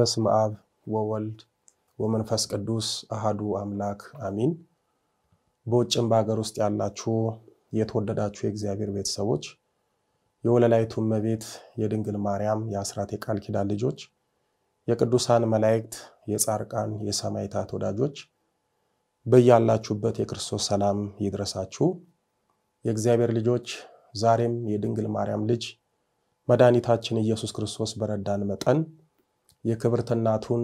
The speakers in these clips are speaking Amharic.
በስመ አብ ወወልድ ወመንፈስ ቅዱስ አሐዱ አምላክ አሜን። በውጭም በአገር ውስጥ ያላችሁ የተወደዳችሁ የእግዚአብሔር ቤተሰቦች የወለላይቱ እመቤት የድንግል ማርያም የአስራት የቃል ኪዳን ልጆች የቅዱሳን መላእክት የጻርቃን የሰማዕታት ወዳጆች በያላችሁበት የክርስቶስ ሰላም ይድረሳችሁ። የእግዚአብሔር ልጆች ዛሬም የድንግል ማርያም ልጅ መድኃኒታችን ኢየሱስ ክርስቶስ በረዳን መጠን የክብርት እናቱን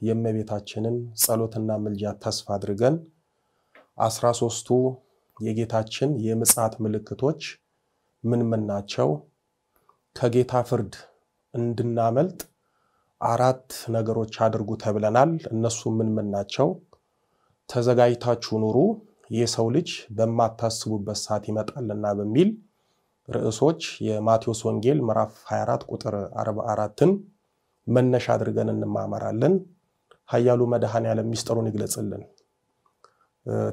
የእመቤታችንን ጸሎትና ምልጃ ተስፋ አድርገን 13ቱ የጌታችን የምጽአት ምልክቶች ምን ናቸው? ከጌታ ፍርድ እንድናመልጥ አራት ነገሮች አድርጉ ተብለናል። እነሱ ምን ናቸው? ተዘጋጅታችሁ ኑሩ፣ የሰው ልጅ በማታስቡበት ሰዓት ይመጣልና በሚል ርዕሶች የማቴዎስ ወንጌል ምዕራፍ 24 ቁጥር 44ን መነሻ አድርገን እንማማራለን። ኃያሉ መድኃኔዓለም ሚስጥሩን ይግለጽልን።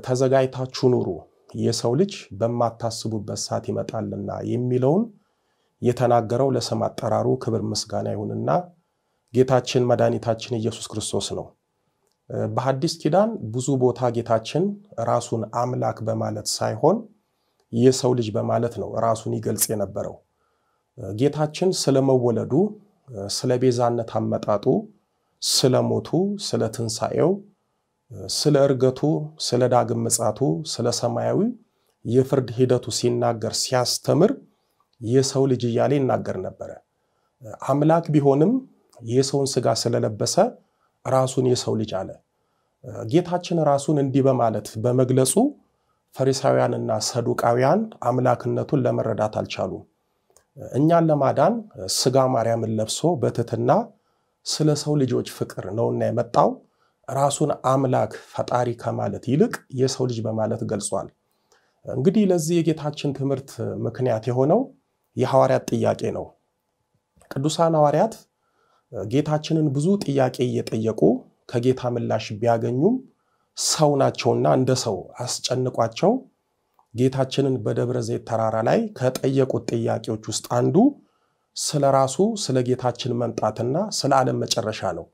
ተዘጋጅታችሁ ኑሩ፣ የሰው ልጅ በማታስቡበት ሰዓት ይመጣልና የሚለውን የተናገረው ለስም አጠራሩ ክብር ምስጋና ይሁንና ጌታችን መድኃኒታችን ኢየሱስ ክርስቶስ ነው። በሐዲስ ኪዳን ብዙ ቦታ ጌታችን ራሱን አምላክ በማለት ሳይሆን የሰው ልጅ በማለት ነው ራሱን ይገልጽ የነበረው። ጌታችን ስለመወለዱ፣ ስለ ቤዛነት አመጣጡ፣ ስለ ሞቱ፣ ስለ ትንሣኤው፣ ስለ እርገቱ፣ ስለ ዳግም ምጽአቱ፣ ስለ ሰማያዊ የፍርድ ሂደቱ ሲናገር ሲያስተምር የሰው ልጅ እያለ ይናገር ነበር። አምላክ ቢሆንም የሰውን ሥጋ ስለለበሰ ራሱን የሰው ልጅ አለ። ጌታችን ራሱን እንዲህ በማለት በመግለጹ ፈሪሳውያንና ሰዱቃውያን አምላክነቱን ለመረዳት አልቻሉም። እኛን ለማዳን ሥጋ ማርያምን ለብሶ በትህትና ስለ ሰው ልጆች ፍቅር ነውና የመጣው ራሱን አምላክ ፈጣሪ ከማለት ይልቅ የሰው ልጅ በማለት ገልጿል። እንግዲህ ለዚህ የጌታችን ትምህርት ምክንያት የሆነው የሐዋርያት ጥያቄ ነው። ቅዱሳን ሐዋርያት ጌታችንን ብዙ ጥያቄ እየጠየቁ ከጌታ ምላሽ ቢያገኙም ሰው ናቸውና እንደ ሰው አስጨንቋቸው ጌታችንን በደብረ ዘይት ተራራ ላይ ከጠየቁት ጥያቄዎች ውስጥ አንዱ ስለራሱ ስለ ጌታችን መምጣትና ስለ ዓለም መጨረሻ ነው።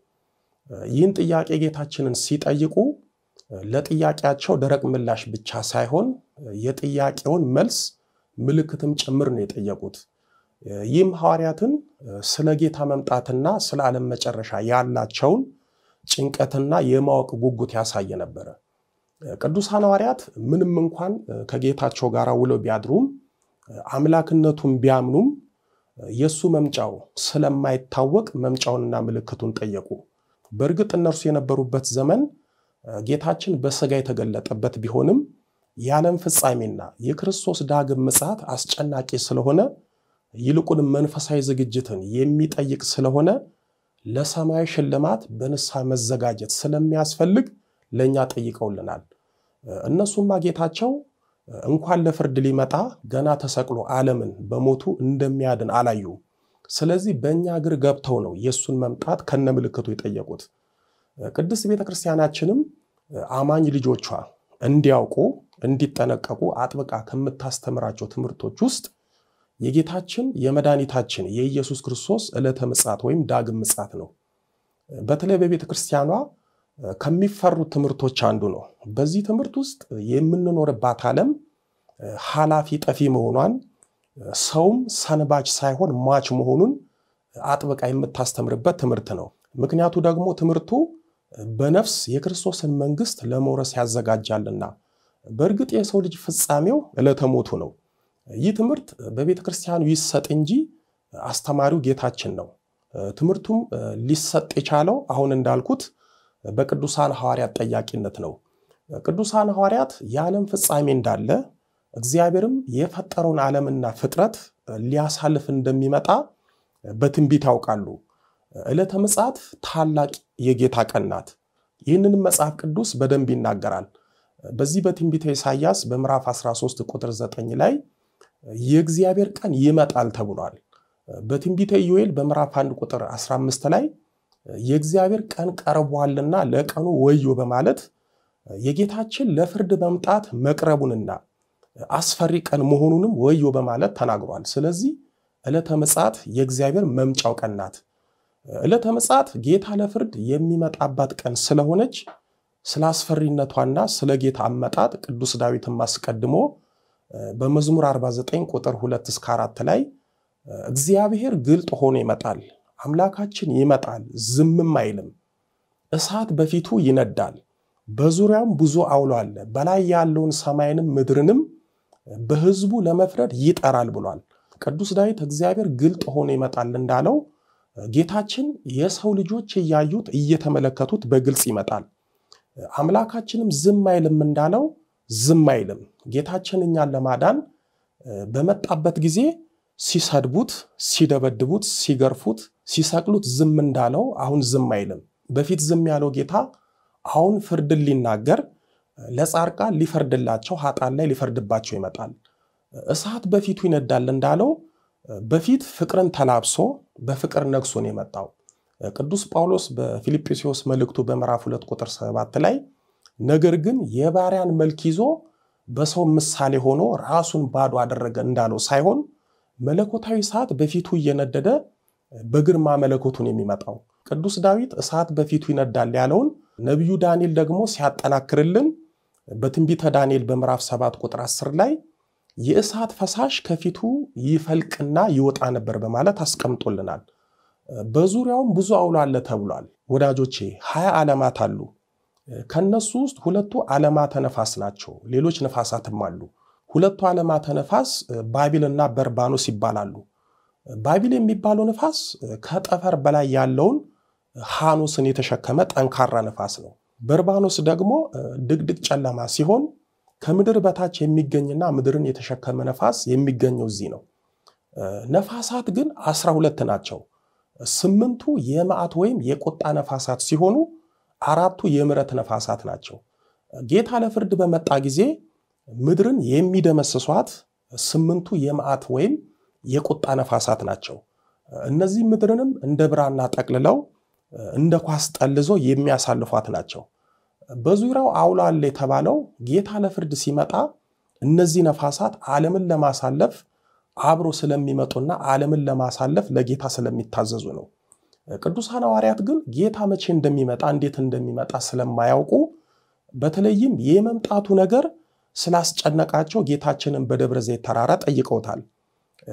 ይህን ጥያቄ ጌታችንን ሲጠይቁ ለጥያቄያቸው ደረቅ ምላሽ ብቻ ሳይሆን የጥያቄውን መልስ ምልክትም ጭምር ነው የጠየቁት። ይህም ሐዋርያትን ስለ ጌታ መምጣትና ስለ ዓለም መጨረሻ ያላቸውን ጭንቀትና የማወቅ ጉጉት ያሳየ ነበር። ቅዱሳን ሐዋርያት ምንም እንኳን ከጌታቸው ጋር ውለው ቢያድሩም አምላክነቱን ቢያምኑም የሱ መምጫው ስለማይታወቅ መምጫውንና ምልክቱን ጠየቁ። በእርግጥ እነርሱ የነበሩበት ዘመን ጌታችን በሥጋ የተገለጠበት ቢሆንም የዓለም ፍጻሜና የክርስቶስ ዳግም ምጽአት አስጨናቂ ስለሆነ ይልቁን መንፈሳዊ ዝግጅትን የሚጠይቅ ስለሆነ ለሰማይ ሽልማት በንስሐ መዘጋጀት ስለሚያስፈልግ ለኛ ጠይቀውልናል። እነሱማ ጌታቸው እንኳን ለፍርድ ሊመጣ ገና ተሰቅሎ ዓለምን በሞቱ እንደሚያድን አላዩ። ስለዚህ በእኛ እግር ገብተው ነው የሱን መምጣት ከነምልክቱ የጠየቁት። ቅድስት ቤተክርስቲያናችንም አማኝ ልጆቿ እንዲያውቁ እንዲጠነቀቁ አጥብቃ ከምታስተምራቸው ትምህርቶች ውስጥ የጌታችን የመድኃኒታችን የኢየሱስ ክርስቶስ ዕለተ ምጽአት ወይም ዳግም ምጽአት ነው። በተለይ በቤተክርስቲያኗ ከሚፈሩ ትምህርቶች አንዱ ነው። በዚህ ትምህርት ውስጥ የምንኖርባት ዓለም ሐላፊ ጠፊ መሆኗን ሰውም ሰንባች ሳይሆን ሟች መሆኑን አጥብቃ የምታስተምርበት ትምህርት ነው። ምክንያቱ ደግሞ ትምህርቱ በነፍስ የክርስቶስን መንግስት ለመውረስ ያዘጋጃልና በእርግጥ የሰው ልጅ ፍጻሜው ዕለተ ሞቱ ነው። ይህ ትምህርት በቤተክርስቲያኑ ይሰጥ እንጂ አስተማሪው ጌታችን ነው። ትምህርቱም ሊሰጥ የቻለው አሁን እንዳልኩት በቅዱሳን ሐዋርያት ጠያቂነት ነው። ቅዱሳን ሐዋርያት የዓለም ፍጻሜ እንዳለ እግዚአብሔርም የፈጠረውን ዓለምና ፍጥረት ሊያሳልፍ እንደሚመጣ በትንቢት ያውቃሉ። ዕለተ ምጽአት ታላቅ የጌታ ቀን ናት። ይህንን መጽሐፍ ቅዱስ በደንብ ይናገራል። በዚህ በትንቢተ ኢሳይያስ በምዕራፍ 13 ቁጥር 9 ላይ የእግዚአብሔር ቀን ይመጣል ተብሏል። በትንቢተ ኢዮኤል በምዕራፍ 1 ቁጥር 15 ላይ የእግዚአብሔር ቀን ቀርቧልና ለቀኑ ወዮ በማለት የጌታችን ለፍርድ መምጣት መቅረቡንና አስፈሪ ቀን መሆኑንም ወዮ በማለት ተናግሯል። ስለዚህ ዕለተ ምጽአት የእግዚአብሔር መምጫው ቀን ናት። ዕለተ ምጽአት ጌታ ለፍርድ የሚመጣባት ቀን ስለሆነች ስላስፈሪነቷና ስለ ጌታ አመጣጥ ቅዱስ ዳዊትም አስቀድሞ በመዝሙር 49 ቁጥር 2 እስከ 4 ላይ እግዚአብሔር ግልጥ ሆኖ ይመጣል፣ አምላካችን ይመጣል፣ ዝምም አይልም፣ እሳት በፊቱ ይነዳል፣ በዙሪያም ብዙ አውሎ አለ፣ በላይ ያለውን ሰማይንም ምድርንም በሕዝቡ ለመፍረድ ይጠራል ብሏል። ቅዱስ ዳዊት እግዚአብሔር ግልጥ ሆኖ ይመጣል እንዳለው ጌታችን የሰው ልጆች ያዩት እየተመለከቱት በግልጽ ይመጣል። አምላካችንም ዝም አይልም እንዳለው ዝም አይልም። ጌታችን እኛን ለማዳን በመጣበት ጊዜ ሲሰድቡት፣ ሲደበድቡት፣ ሲገርፉት፣ ሲሰቅሉት ዝም እንዳለው አሁን ዝም አይልም። በፊት ዝም ያለው ጌታ አሁን ፍርድን ሊናገር ለጻድቃን ሊፈርድላቸው ኃጥአን ላይ ሊፈርድባቸው ይመጣል። እሳት በፊቱ ይነዳል እንዳለው በፊት ፍቅርን ተላብሶ በፍቅር ነግሶ ነው የመጣው። ቅዱስ ጳውሎስ በፊልጵስዩስ መልእክቱ በምዕራፍ 2 ቁጥር 7 ላይ ነገር ግን የባሪያን መልክ ይዞ በሰው ምሳሌ ሆኖ ራሱን ባዶ አደረገ እንዳለው ሳይሆን መለኮታዊ እሳት በፊቱ እየነደደ በግርማ መለኮቱን የሚመጣው። ቅዱስ ዳዊት እሳት በፊቱ ይነዳል ያለውን ነብዩ ዳንኤል ደግሞ ሲያጠናክርልን በትንቢተ ዳንኤል በምዕራፍ 7 ቁጥር 10 ላይ የእሳት ፈሳሽ ከፊቱ ይፈልቅና ይወጣ ነበር በማለት አስቀምጦልናል። በዙሪያውም ብዙ አውሎ አለ ተብሏል። ወዳጆቼ 20 ዓለማት አሉ። ከነሱ ውስጥ ሁለቱ ዓለማተ ነፋስ ናቸው። ሌሎች ነፋሳትም አሉ። ሁለቱ ዓለማተ ነፋስ ባቢልና በርባኖስ ይባላሉ። ባቢል የሚባለው ነፋስ ከጠፈር በላይ ያለውን ሃኖስን የተሸከመ ጠንካራ ነፋስ ነው። በርባኖስ ደግሞ ድቅድቅ ጨለማ ሲሆን ከምድር በታች የሚገኝና ምድርን የተሸከመ ነፋስ የሚገኘው እዚህ ነው። ነፋሳት ግን 12 ናቸው። 8ቱ የመዓት ወይም የቁጣ ነፋሳት ሲሆኑ 4ቱ የምሕረት ነፋሳት ናቸው። ጌታ ለፍርድ በመጣ ጊዜ ምድርን የሚደመስሷት 8ቱ የመዓት ወይም የቁጣ ነፋሳት ናቸው። እነዚህ ምድርንም እንደ ብራና ጠቅልለው እንደ ኳስ ጠልዞ የሚያሳልፏት ናቸው። በዙሪያው አውሎ አለ የተባለው ጌታ ለፍርድ ሲመጣ እነዚህ ነፋሳት ዓለምን ለማሳለፍ አብሮ ስለሚመጡና ዓለምን ለማሳለፍ ለጌታ ስለሚታዘዙ ነው። ቅዱሳን ሐዋርያት ግን ጌታ መቼ እንደሚመጣ እንዴት እንደሚመጣ ስለማያውቁ በተለይም የመምጣቱ ነገር ስላስጨነቃቸው ጌታችንን በደብረ ዘይት ተራራ ጠይቀውታል።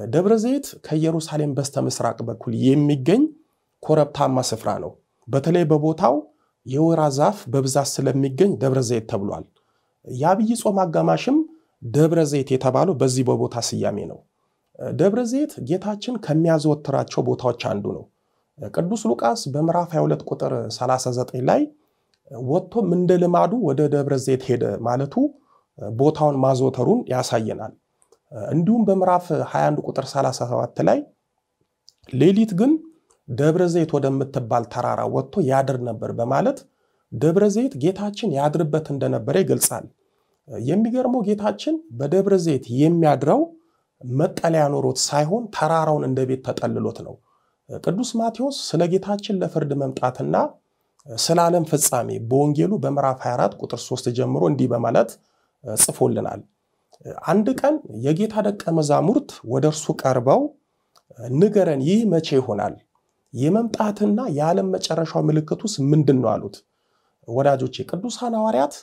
ደብረ ዘይት ከኢየሩሳሌም በስተምስራቅ በኩል የሚገኝ ኮረብታማ ስፍራ ነው። በተለይ በቦታው የወይራ ዛፍ በብዛት ስለሚገኝ ደብረ ዘይት ተብሏል። የአብይ ጾም አጋማሽም ደብረ ዘይት የተባለው በዚህ በቦታ ስያሜ ነው። ደብረ ዘይት ጌታችን ከሚያዘወትራቸው ቦታዎች አንዱ ነው። ቅዱስ ሉቃስ በምዕራፍ 22 ቁጥር 39 ላይ ወጥቶም እንደ ልማዱ ወደ ደብረ ዘይት ሄደ ማለቱ ቦታውን ማዘውተሩን ያሳየናል። እንዲሁም በምዕራፍ 21 ቁጥር 37 ላይ ሌሊት ግን ደብረ ዘይት ወደምትባል ተራራ ወጥቶ ያድር ነበር በማለት ደብረ ዘይት ጌታችን ያድርበት እንደነበረ ይገልጻል። የሚገርመው ጌታችን በደብረ ዘይት የሚያድረው መጠለያ ኖሮት ሳይሆን ተራራውን እንደ ቤት ተጠልሎት ነው። ቅዱስ ማቴዎስ ስለ ጌታችን ለፍርድ መምጣትና ስለ ዓለም ፍጻሜ በወንጌሉ በምዕራፍ 24 ቁጥር 3 ጀምሮ እንዲህ በማለት ጽፎልናል። አንድ ቀን የጌታ ደቀ መዛሙርት ወደ እርሱ ቀርበው ንገረን፣ ይህ መቼ ይሆናል? የመምጣትና የዓለም መጨረሻው ምልክቱስ ምንድነው አሉት። ወዳጆቼ ቅዱሳን ሐዋርያት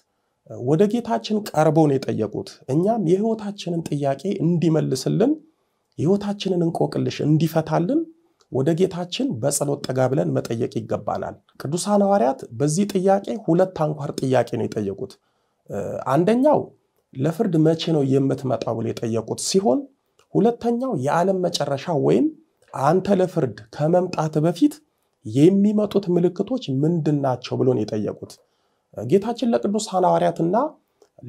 ወደ ጌታችን ቀርበው ነው የጠየቁት። እኛም የሕይወታችንን ጥያቄ እንዲመልስልን የሕይወታችንን እንቆቅልሽ እንዲፈታልን ወደ ጌታችን በጸሎት ጠጋ ብለን መጠየቅ ይገባናል። ቅዱሳን ሐዋርያት በዚህ ጥያቄ ሁለት አንኳር ጥያቄ ነው የጠየቁት። አንደኛው ለፍርድ መቼ ነው የምትመጣው ብለው የጠየቁት ሲሆን ሁለተኛው የዓለም መጨረሻ ወይም አንተ ለፍርድ ከመምጣት በፊት የሚመጡት ምልክቶች ምንድናቸው ብሎ ነው የጠየቁት። ጌታችን ለቅዱሳን ሐዋርያትና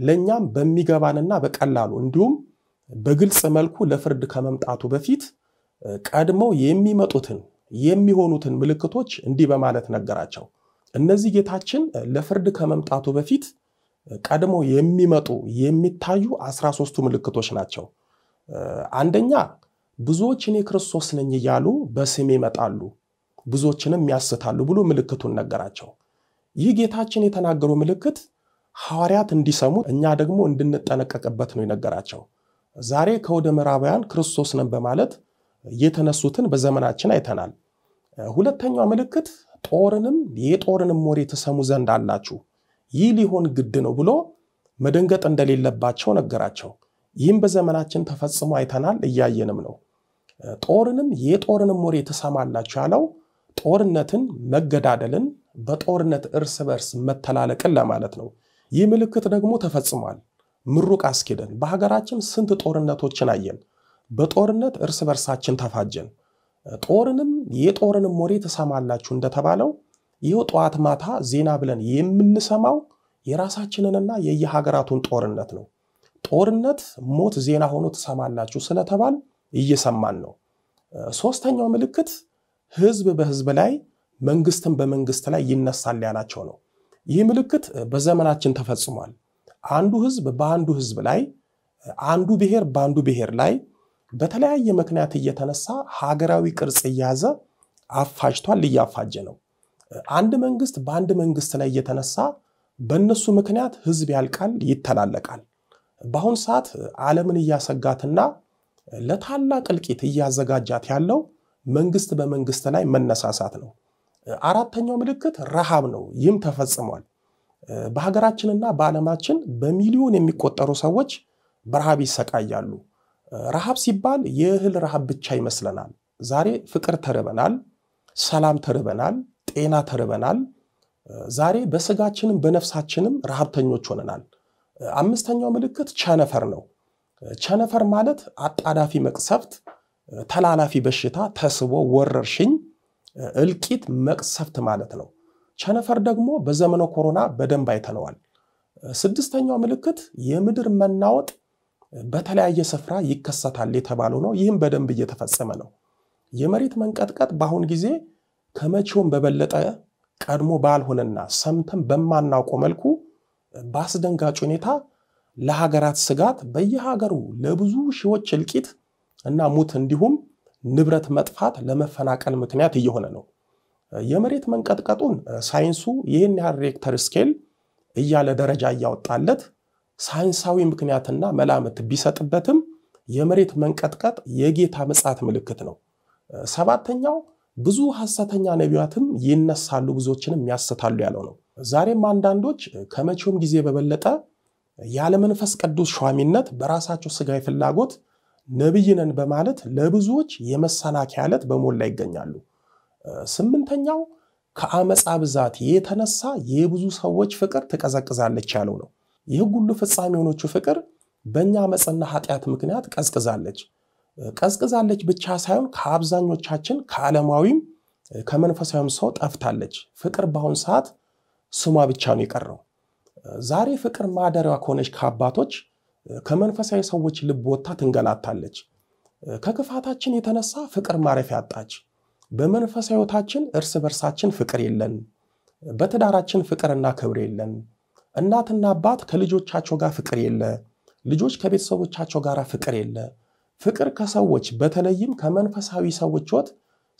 ለኛም በሚገባንና በቀላሉ እንዲሁም በግልጽ መልኩ ለፍርድ ከመምጣቱ በፊት ቀድመው የሚመጡትን የሚሆኑትን ምልክቶች እንዲህ በማለት ነገራቸው። እነዚህ ጌታችን ለፍርድ ከመምጣቱ በፊት ቀድመው የሚመጡ የሚታዩ 13ቱ ምልክቶች ናቸው። አንደኛ ብዙዎች እኔ ክርስቶስ ነኝ እያሉ በስሜ ይመጣሉ፣ ብዙዎችንም ያስታሉ ብሎ ምልክቱን ነገራቸው። ይህ ጌታችን የተናገረው ምልክት ሐዋርያት እንዲሰሙ እኛ ደግሞ እንድንጠነቀቅበት ነው የነገራቸው። ዛሬ ከወደ ምዕራባውያን ክርስቶስ ነን በማለት የተነሱትን በዘመናችን አይተናል። ሁለተኛው ምልክት ጦርንም የጦርንም ወሬ ተሰሙ ዘንድ አላችሁ ይህ ሊሆን ግድ ነው ብሎ መደንገጥ እንደሌለባቸው ነገራቸው። ይህም በዘመናችን ተፈጽሞ አይተናል እያየንም ነው። ጦርንም የጦርንም ወሬ ተሰማላችሁ ያለው ጦርነትን መገዳደልን በጦርነት እርስ በርስ መተላለቅን ለማለት ነው። ይህ ምልክት ደግሞ ተፈጽሟል። ምሩቅ አስኪደን በሀገራችን ስንት ጦርነቶችን አየን። በጦርነት እርስ በርሳችን ተፋጀን። ጦርንም የጦርንም ወሬ ተሰማላችሁ እንደተባለው ይሄው ጧት ማታ ዜና ብለን የምንሰማው የራሳችንንና የየሀገራቱን ጦርነት ነው። ጦርነት ሞት ዜና ሆኖ ተሰማላችሁ ስለተባል እየሰማን ነው። ሶስተኛው ምልክት ህዝብ በህዝብ ላይ መንግስትን በመንግስት ላይ ይነሳል ያላቸው ነው። ይህ ምልክት በዘመናችን ተፈጽሟል። አንዱ ህዝብ በአንዱ ህዝብ ላይ አንዱ ብሔር በአንዱ ብሔር ላይ በተለያየ ምክንያት እየተነሳ ሀገራዊ ቅርጽ እያዘ አፋጅቷል እያፋጀ ነው። አንድ መንግስት በአንድ መንግስት ላይ እየተነሳ በእነሱ ምክንያት ህዝብ ያልቃል ይተላለቃል። በአሁን ሰዓት ዓለምን እያሰጋትና ለታላቅ እልቂት እያዘጋጃት ያለው መንግስት በመንግስት ላይ መነሳሳት ነው። አራተኛው ምልክት ረሃብ ነው። ይህም ተፈጽሟል። በሀገራችንና በዓለማችን በሚሊዮን የሚቆጠሩ ሰዎች በረሃብ ይሰቃያሉ። ረሃብ ሲባል የእህል ረሃብ ብቻ ይመስለናል። ዛሬ ፍቅር ተርበናል፣ ሰላም ተርበናል፣ ጤና ተርበናል። ዛሬ በስጋችንም በነፍሳችንም ረሃብተኞች ሆነናል። አምስተኛው ምልክት ቸነፈር ነው። ቸነፈር ማለት አጣዳፊ መቅሰፍት፣ ተላላፊ በሽታ፣ ተስቦ ወረርሽኝ፣ እልቂት፣ መቅሰፍት ማለት ነው። ቸነፈር ደግሞ በዘመነ ኮሮና በደንብ አይተነዋል። ስድስተኛው ምልክት የምድር መናወጥ በተለያየ ስፍራ ይከሰታል የተባለው ነው። ይህም በደንብ እየተፈጸመ ነው። የመሬት መንቀጥቀጥ በአሁን ጊዜ ከመቼውም በበለጠ ቀድሞ ባልሆነና ሰምተን በማናውቀው መልኩ በአስደንጋጭ ሁኔታ ለሀገራት ስጋት በየሀገሩ ለብዙ ሺዎች እልቂት እና ሞት እንዲሁም ንብረት መጥፋት ለመፈናቀል ምክንያት እየሆነ ነው። የመሬት መንቀጥቀጡን ሳይንሱ ይህን ያህል ሬክተር ስኬል እያለ ደረጃ እያወጣለት ሳይንሳዊ ምክንያትና መላምት ቢሰጥበትም የመሬት መንቀጥቀጥ የጌታ ምጽአት ምልክት ነው። ሰባተኛው ብዙ ሐሰተኛ ነቢያትም ይነሳሉ ብዙዎችንም ያስታሉ ያለው ነው። ዛሬም አንዳንዶች ከመቼውም ጊዜ በበለጠ ያለ መንፈስ ቅዱስ ሿሚነት በራሳቸው ስጋዊ ፍላጎት ነብይ ነን በማለት ለብዙዎች የመሰናከያ ዓለት በሞላ ይገኛሉ። ስምንተኛው ከአመጻ ብዛት የተነሳ የብዙ ሰዎች ፍቅር ትቀዘቅዛለች ያለው ነው። ይህ ሁሉ ፍጻሜ የሆነችው ፍቅር በእኛ አመጽና ኃጢአት ምክንያት ቀዝቅዛለች ብቻ ሳይሆን ከአብዛኞቻችን ከዓለማዊም ከመንፈሳዊም ሰው ጠፍታለች። ፍቅር በአሁን ሰዓት ስሟ ብቻ ነው የቀረው። ዛሬ ፍቅር ማደሪያዋ ከሆነች ከአባቶች ከመንፈሳዊ ሰዎች ልብ ወጥታ ትንገላታለች። ከክፋታችን የተነሳ ፍቅር ማረፊያ አጣች። በመንፈሳዊ ሕይወታችን እርስ በርሳችን ፍቅር የለን። በትዳራችን ፍቅርና ክብር የለን። እናትና አባት ከልጆቻቸው ጋር ፍቅር የለ። ልጆች ከቤተሰቦቻቸው ጋር ፍቅር የለ። ፍቅር ከሰዎች በተለይም ከመንፈሳዊ ሰዎች ሕይወት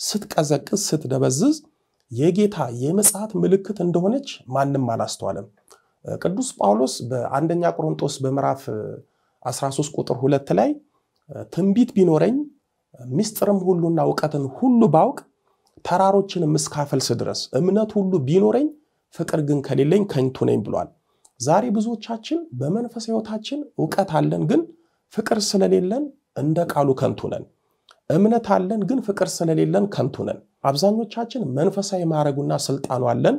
ስትቀዘቅዝ ስትደበዝዝ የጌታ የምጽአት ምልክት እንደሆነች ማንም አላስተዋለም። ቅዱስ ጳውሎስ በአንደኛ ቆሮንቶስ በምዕራፍ 13 ቁጥር 2 ላይ ትንቢት ቢኖረኝ ምስጢርም ሁሉና ዕውቀትን ሁሉ ባውቅ ተራሮችንም እስካፈልስ ድረስ እምነት ሁሉ ቢኖረኝ ፍቅር ግን ከሌለኝ ከንቱ ነኝ ብሏል። ዛሬ ብዙዎቻችን በመንፈሳዊ ሕይወታችን ዕውቀት አለን ግን ፍቅር ስለሌለን እንደ ቃሉ ከንቱ ነን። እምነት አለን ግን ፍቅር ስለሌለን ከንቱ ነን። አብዛኞቻችን መንፈሳዊ ማዕረጉና ስልጣኑ አለን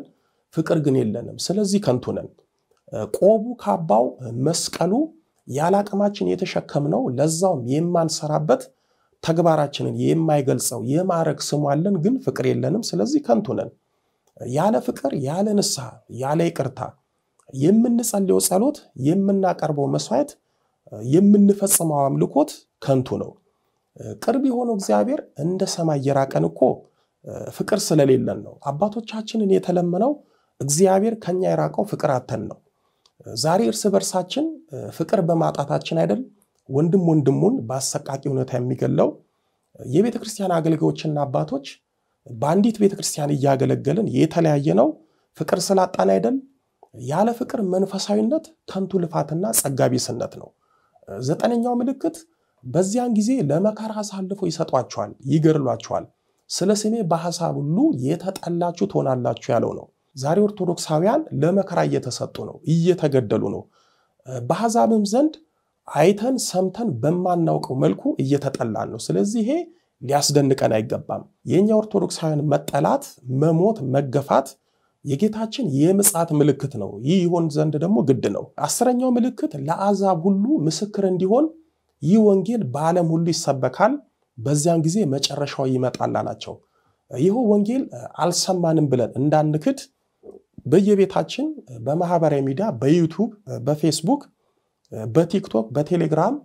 ፍቅር ግን የለንም። ስለዚህ ከንቱ ነን። ቆቡ ካባው መስቀሉ ያላቀማችን የተሸከምነው ለዛውም የማንሰራበት ተግባራችንን የማይገልጸው የማዕረግ ስሙ አለን ግን ፍቅር የለንም። ስለዚህ ከንቱ ነን። ያለ ፍቅር ያለ ንስሐ ያለ ይቅርታ የምንጸልየው ጸሎት የምናቀርበው መስዋዕት የምንፈጽመው አምልኮት ከንቱ ነው። ቅርብ የሆነው እግዚአብሔር እንደ ሰማይ የራቀን እኮ ፍቅር ስለሌለን ነው። አባቶቻችንን የተለመነው እግዚአብሔር ከኛ የራቀው ፍቅር አተን ነው። ዛሬ እርስ በርሳችን ፍቅር በማጣታችን አይደል ወንድም ወንድሙን በአሰቃቂ ሁኔታ የሚገለው። የቤተክርስቲያን አገልጋዮችና አባቶች በአንዲት ቤተክርስቲያን እያገለገልን የተለያየ ነው ፍቅር ስላጣን አይደል። ያለ ፍቅር መንፈሳዊነት ከንቱ ልፋትና ጸጋቢስነት ነው። ዘጠነኛው ምልክት በዚያን ጊዜ ለመከራ አሳልፈው ይሰጧቸዋል፣ ይገድሏቸዋል። ስለ ስሜ በሐሳብ ሁሉ የተጠላችሁ ትሆናላችሁ ያለው ነው። ዛሬ ኦርቶዶክሳውያን ለመከራ እየተሰጡ ነው፣ እየተገደሉ ነው። በአሕዛብም ዘንድ አይተን ሰምተን በማናውቀው መልኩ እየተጠላን ነው። ስለዚህ ይሄ ሊያስደንቀን አይገባም። የኛ ኦርቶዶክሳውያን መጠላት፣ መሞት፣ መገፋት የጌታችን የምጽአት ምልክት ነው። ይህ ይሆን ዘንድ ደግሞ ግድ ነው። 10ኛው ምልክት ለአሕዛብ ሁሉ ምስክር እንዲሆን ይህ ወንጌል በዓለም ሁሉ ይሰበካል፣ በዚያን ጊዜ መጨረሻው ይመጣል አላቸው። ይህ ወንጌል አልሰማንም ብለን እንዳንክድ በየቤታችን በማህበራዊ ሚዲያ በዩቲዩብ፣ በፌስቡክ፣ በቲክቶክ፣ በቴሌግራም፣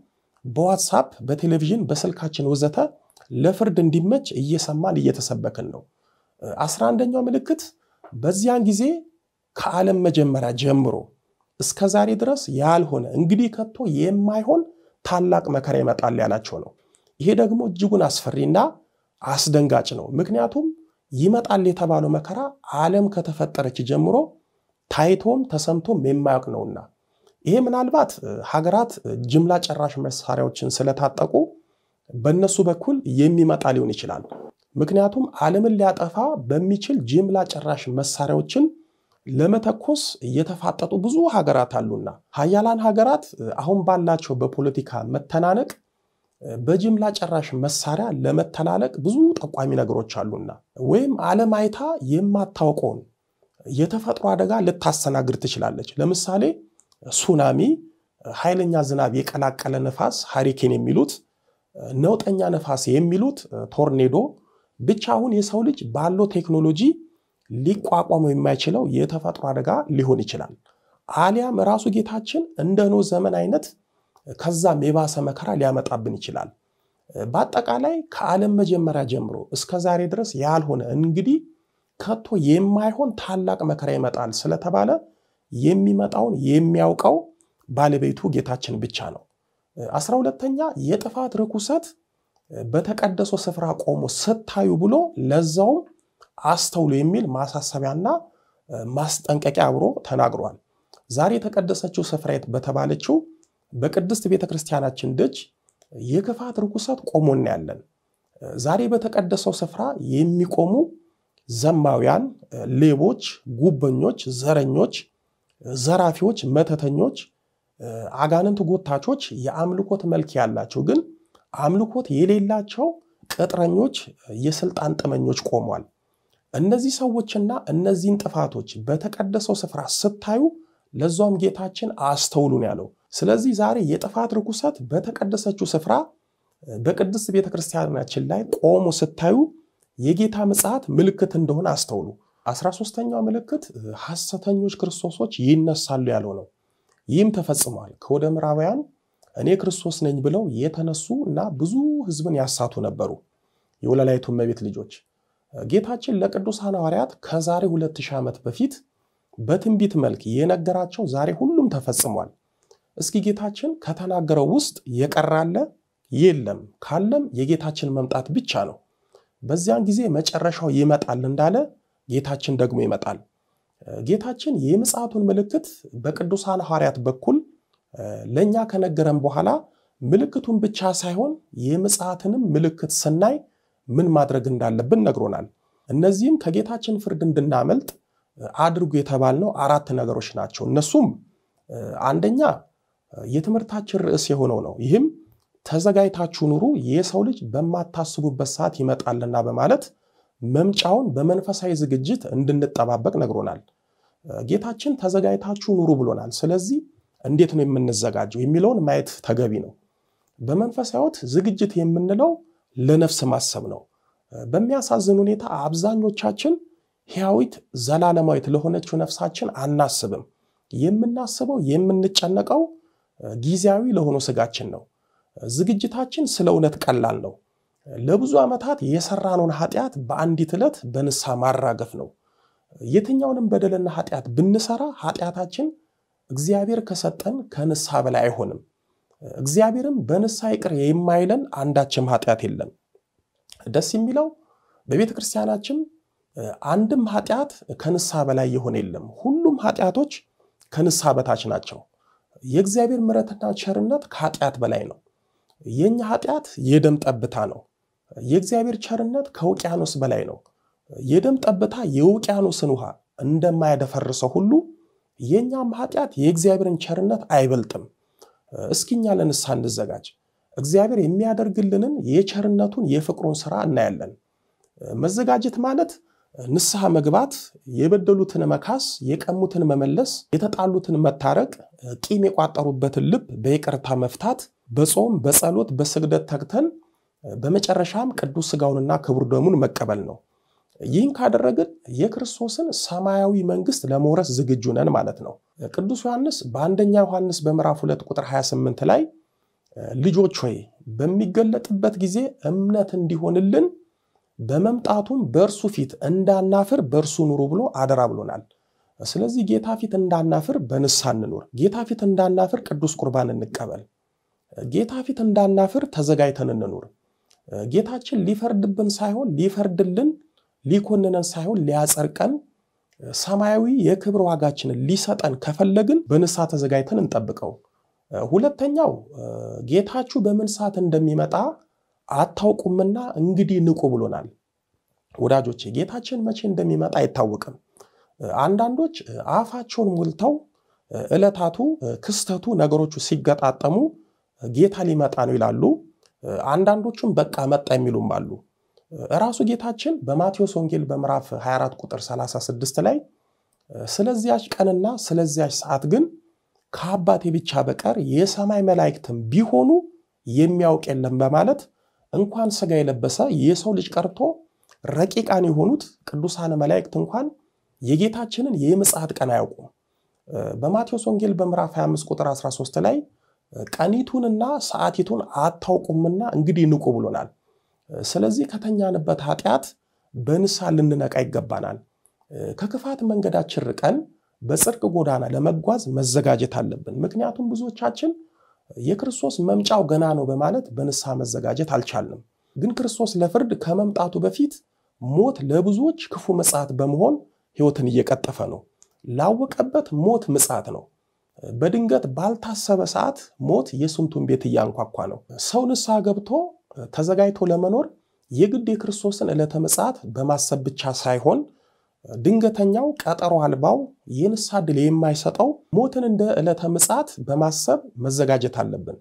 በዋትስአፕ፣ በቴሌቪዥን፣ በስልካችን ወዘተ ለፍርድ እንዲመች እየሰማን እየተሰበከን ነው። 11ኛው ምልክት በዚያን ጊዜ ከዓለም መጀመሪያ ጀምሮ እስከ ዛሬ ድረስ ያልሆነ እንግዲህ ከቶ የማይሆን ታላቅ መከራ ይመጣል ያላቸው ነው። ይሄ ደግሞ እጅጉን አስፈሪና አስደንጋጭ ነው። ምክንያቱም ይመጣል የተባለው መከራ ዓለም ከተፈጠረች ጀምሮ ታይቶም ተሰምቶም የማያውቅ ነውና ይሄ ምናልባት ሀገራት ጅምላ ጨራሽ መሳሪያዎችን ስለታጠቁ በእነሱ በኩል የሚመጣ ሊሆን ይችላል። ምክንያቱም ዓለምን ሊያጠፋ በሚችል ጅምላ ጨራሽ መሳሪያዎችን ለመተኮስ እየተፋጠጡ ብዙ ሀገራት አሉና ሀያላን ሀገራት አሁን ባላቸው በፖለቲካ መተናነቅ በጅምላ ጨራሽ መሳሪያ ለመተላለቅ ብዙ ጠቋሚ ነገሮች አሉና ወይም ዓለም አይታ የማታውቀውን የተፈጥሮ አደጋ ልታስተናግድ ትችላለች። ለምሳሌ ሱናሚ፣ ኃይለኛ ዝናብ የቀላቀለ ነፋስ ሃሪኬን የሚሉት፣ ነውጠኛ ነፋስ የሚሉት ቶርኔዶ፣ ብቻ አሁን የሰው ልጅ ባለው ቴክኖሎጂ ሊቋቋመው የማይችለው የተፈጥሮ አደጋ ሊሆን ይችላል። አሊያም ራሱ ጌታችን እንደ ኖህ ዘመን አይነት ከዛም የባሰ መከራ ሊያመጣብን ይችላል። በአጠቃላይ ከዓለም መጀመሪያ ጀምሮ እስከ ዛሬ ድረስ ያልሆነ እንግዲህ ከቶ የማይሆን ታላቅ መከራ ይመጣል ስለተባለ የሚመጣውን የሚያውቀው ባለቤቱ ጌታችን ብቻ ነው። 12ኛ የጥፋት ርኩሰት በተቀደሰው ስፍራ ቆሞ ስታዩ ብሎ ለዛው አስተውሉ የሚል ማሳሰቢያና ማስጠንቀቂያ አብሮ ተናግሯል። ዛሬ የተቀደሰችው ስፍራ በተባለችው በቅድስት ቤተክርስቲያናችን ደጅ የክፋት ርኩሰት ቆሞ እናያለን። ዛሬ በተቀደሰው ስፍራ የሚቆሙ ዘማውያን፣ ሌቦች፣ ጉበኞች፣ ዘረኞች፣ ዘራፊዎች፣ መተተኞች፣ አጋንንት ጎታቾች፣ የአምልኮት መልክ ያላቸው ግን አምልኮት የሌላቸው ቅጥረኞች፣ የስልጣን ጥመኞች ቆሟል። እነዚህ ሰዎችና እነዚህን ጥፋቶች በተቀደሰው ስፍራ ስታዩ ለዛውም ጌታችን አስተውሉን ያለው። ስለዚህ ዛሬ የጥፋት ርኩሰት በተቀደሰችው ስፍራ በቅድስት ቤተክርስቲያናችን ላይ ቆሞ ስታዩ የጌታ ምጽአት ምልክት እንደሆነ አስተውሉ። 13ኛው ምልክት ሐሰተኞች ክርስቶሶች ይነሳሉ ያለው ነው። ይህም ተፈጽሟል። ከወደ ምዕራባውያን እኔ ክርስቶስ ነኝ ብለው የተነሱ እና ብዙ ህዝብን ያሳቱ ነበሩ። የወለላይቱ እመቤት ልጆች ጌታችን ለቅዱሳን ሐዋርያት ከዛሬ 2000 ዓመት በፊት በትንቢት መልክ የነገራቸው ዛሬ ሁሉም ተፈጽሟል። እስኪ ጌታችን ከተናገረው ውስጥ የቀራለ የለም፣ ካለም የጌታችን መምጣት ብቻ ነው። በዚያን ጊዜ መጨረሻው ይመጣል እንዳለ ጌታችን ደግሞ ይመጣል። ጌታችን የምጽአቱን ምልክት በቅዱሳን ሐዋርያት በኩል ለኛ ከነገረን በኋላ ምልክቱን ብቻ ሳይሆን የምጽአትንም ምልክት ስናይ ምን ማድረግ እንዳለብን ነግሮናል። እነዚህም ከጌታችን ፍርድ እንድናመልጥ አድርጉ የተባልነው 4 ነገሮች ናቸው። እነሱም አንደኛ የትምህርታችን ርዕስ የሆነው ነው። ይህም ተዘጋጅታችሁ ኑሩ፣ የሰው ልጅ በማታስቡበት ሰዓት ይመጣልና በማለት መምጫውን በመንፈሳዊ ዝግጅት እንድንጠባበቅ ነግሮናል። ጌታችን ተዘጋጅታችሁ ኑሩ ብሎናል። ስለዚህ እንዴት ነው የምንዘጋጀው የሚለውን ማየት ተገቢ ነው። በመንፈሳዊት ዝግጅት የምንለው ለነፍስ ማሰብ ነው። በሚያሳዝን ሁኔታ አብዛኞቻችን ሕያዊት ዘላለማዊት ለሆነችው ነፍሳችን አናስብም። የምናስበው የምንጨነቀው ጊዜያዊ ለሆነው ስጋችን ነው። ዝግጅታችን ስለ እውነት ቀላል ነው። ለብዙ ዓመታት የሰራነውን ኃጢአት በአንዲት ዕለት በንስሐ ማራገፍ ነው። የትኛውንም በደልና ኃጢአት ብንሰራ ኃጢአታችን እግዚአብሔር ከሰጠን ከንስሐ በላይ አይሆንም። እግዚአብሔርም በንስሐ ይቅር የማይለን አንዳችም ኃጢአት የለም። ደስ የሚለው በቤተክርስቲያናችን አንድም ኃጢአት ከንስሐ በላይ የሆነ የለም። ሁሉም ኃጢአቶች ከንስሐ በታች ናቸው። የእግዚአብሔር ምሕረትና ቸርነት ከኃጢአት በላይ ነው። የኛ ኃጢአት የደም ጠብታ ነው። የእግዚአብሔር ቸርነት ከውቅያኖስ በላይ ነው። የደም ጠብታ የውቅያኖስን ውሃ እንደማያደፈርሰው ሁሉ የኛም ኃጢያት የእግዚአብሔርን ቸርነት አይበልጥም። እስኪኛ ለንስሐ እንዘጋጅ። እግዚአብሔር የሚያደርግልንን የቸርነቱን የፍቅሩን ሥራ እናያለን። መዘጋጀት ማለት ንስሐ መግባት፣ የበደሉትን መካስ፣ የቀሙትን መመለስ፣ የተጣሉትን መታረቅ፣ ቂም የቋጠሩበትን ልብ በይቅርታ መፍታት፣ በጾም በጸሎት በስግደት ተግተን በመጨረሻም ቅዱስ ሥጋውንና ክቡር ደሙን መቀበል ነው። ይህን ካደረግን የክርስቶስን ሰማያዊ መንግስት ለመውረስ ዝግጁ ነን ማለት ነው። ቅዱስ ዮሐንስ በአንደኛ ዮሐንስ በምዕራፍ 2 ቁጥር 28 ላይ ልጆች ሆይ በሚገለጥበት ጊዜ እምነት እንዲሆንልን በመምጣቱም በእርሱ ፊት እንዳናፍር በእርሱ ኑሩ ብሎ አደራ ብሎናል። ስለዚህ ጌታ ፊት እንዳናፍር በንስሐ እንኑር። ጌታ ፊት እንዳናፍር ቅዱስ ቁርባን እንቀበል። ጌታ ፊት እንዳናፍር ተዘጋጅተን እንኑር። ጌታችን ሊፈርድብን ሳይሆን ሊፈርድልን፣ ሊኮንነን ሳይሆን ሊያጸድቀን፣ ሰማያዊ የክብር ዋጋችንን ሊሰጠን ከፈለግን በንስሐ ተዘጋጅተን እንጠብቀው። ሁለተኛው ጌታችሁ በምን ሰዓት እንደሚመጣ አታውቁምና እንግዲህ ንቁ ብሎናል። ወዳጆቼ ጌታችን መቼ እንደሚመጣ አይታወቅም። አንዳንዶች አፋቸውን ሞልተው ዕለታቱ፣ ክስተቱ፣ ነገሮቹ ሲገጣጠሙ ጌታ ሊመጣ ነው ይላሉ። አንዳንዶቹም በቃ መጣ የሚሉም አሉ። ራሱ ጌታችን በማቴዎስ ወንጌል በምዕራፍ 24 ቁጥር 36 ላይ ስለዚያች ቀንና ስለዚያች ሰዓት ግን ከአባቴ ብቻ በቀር የሰማይ መላእክትም ቢሆኑ የሚያውቅ የለም በማለት እንኳን ሥጋ የለበሰ የሰው ልጅ ቀርቶ ረቂቃን የሆኑት ቅዱሳን መላእክት እንኳን የጌታችንን የምጽአት ቀን አያውቁም። በማቴዎስ ወንጌል በምዕራፍ 25 ቁጥር 13 ላይ ቀኒቱንና ሰዓቲቱን አታውቁምና እንግዲህ ንቁ ብሎናል። ስለዚህ ከተኛንበት ኃጢአት በንስሐ ልንነቃ ይገባናል። ከክፋት መንገዳችን ርቀን በጽድቅ ጎዳና ለመጓዝ መዘጋጀት አለብን። ምክንያቱም ብዙዎቻችን የክርስቶስ መምጫው ገና ነው በማለት በንስሐ መዘጋጀት አልቻልንም። ግን ክርስቶስ ለፍርድ ከመምጣቱ በፊት ሞት ለብዙዎች ክፉ ምጽአት በመሆን ሕይወትን እየቀጠፈ ነው። ላወቀበት ሞት ምጽአት ነው። በድንገት ባልታሰበ ሰዓት ሞት የስንቱን ቤት እያንኳኳ ነው። ሰው ንስሐ ገብቶ ተዘጋጅቶ ለመኖር የግድ የክርስቶስን ዕለተ ምጽአት በማሰብ ብቻ ሳይሆን ድንገተኛው ቀጠሮ አልባው የንስሐ ዕድል የማይሰጠው ሞትን እንደ ዕለተ ምጽአት በማሰብ መዘጋጀት አለብን።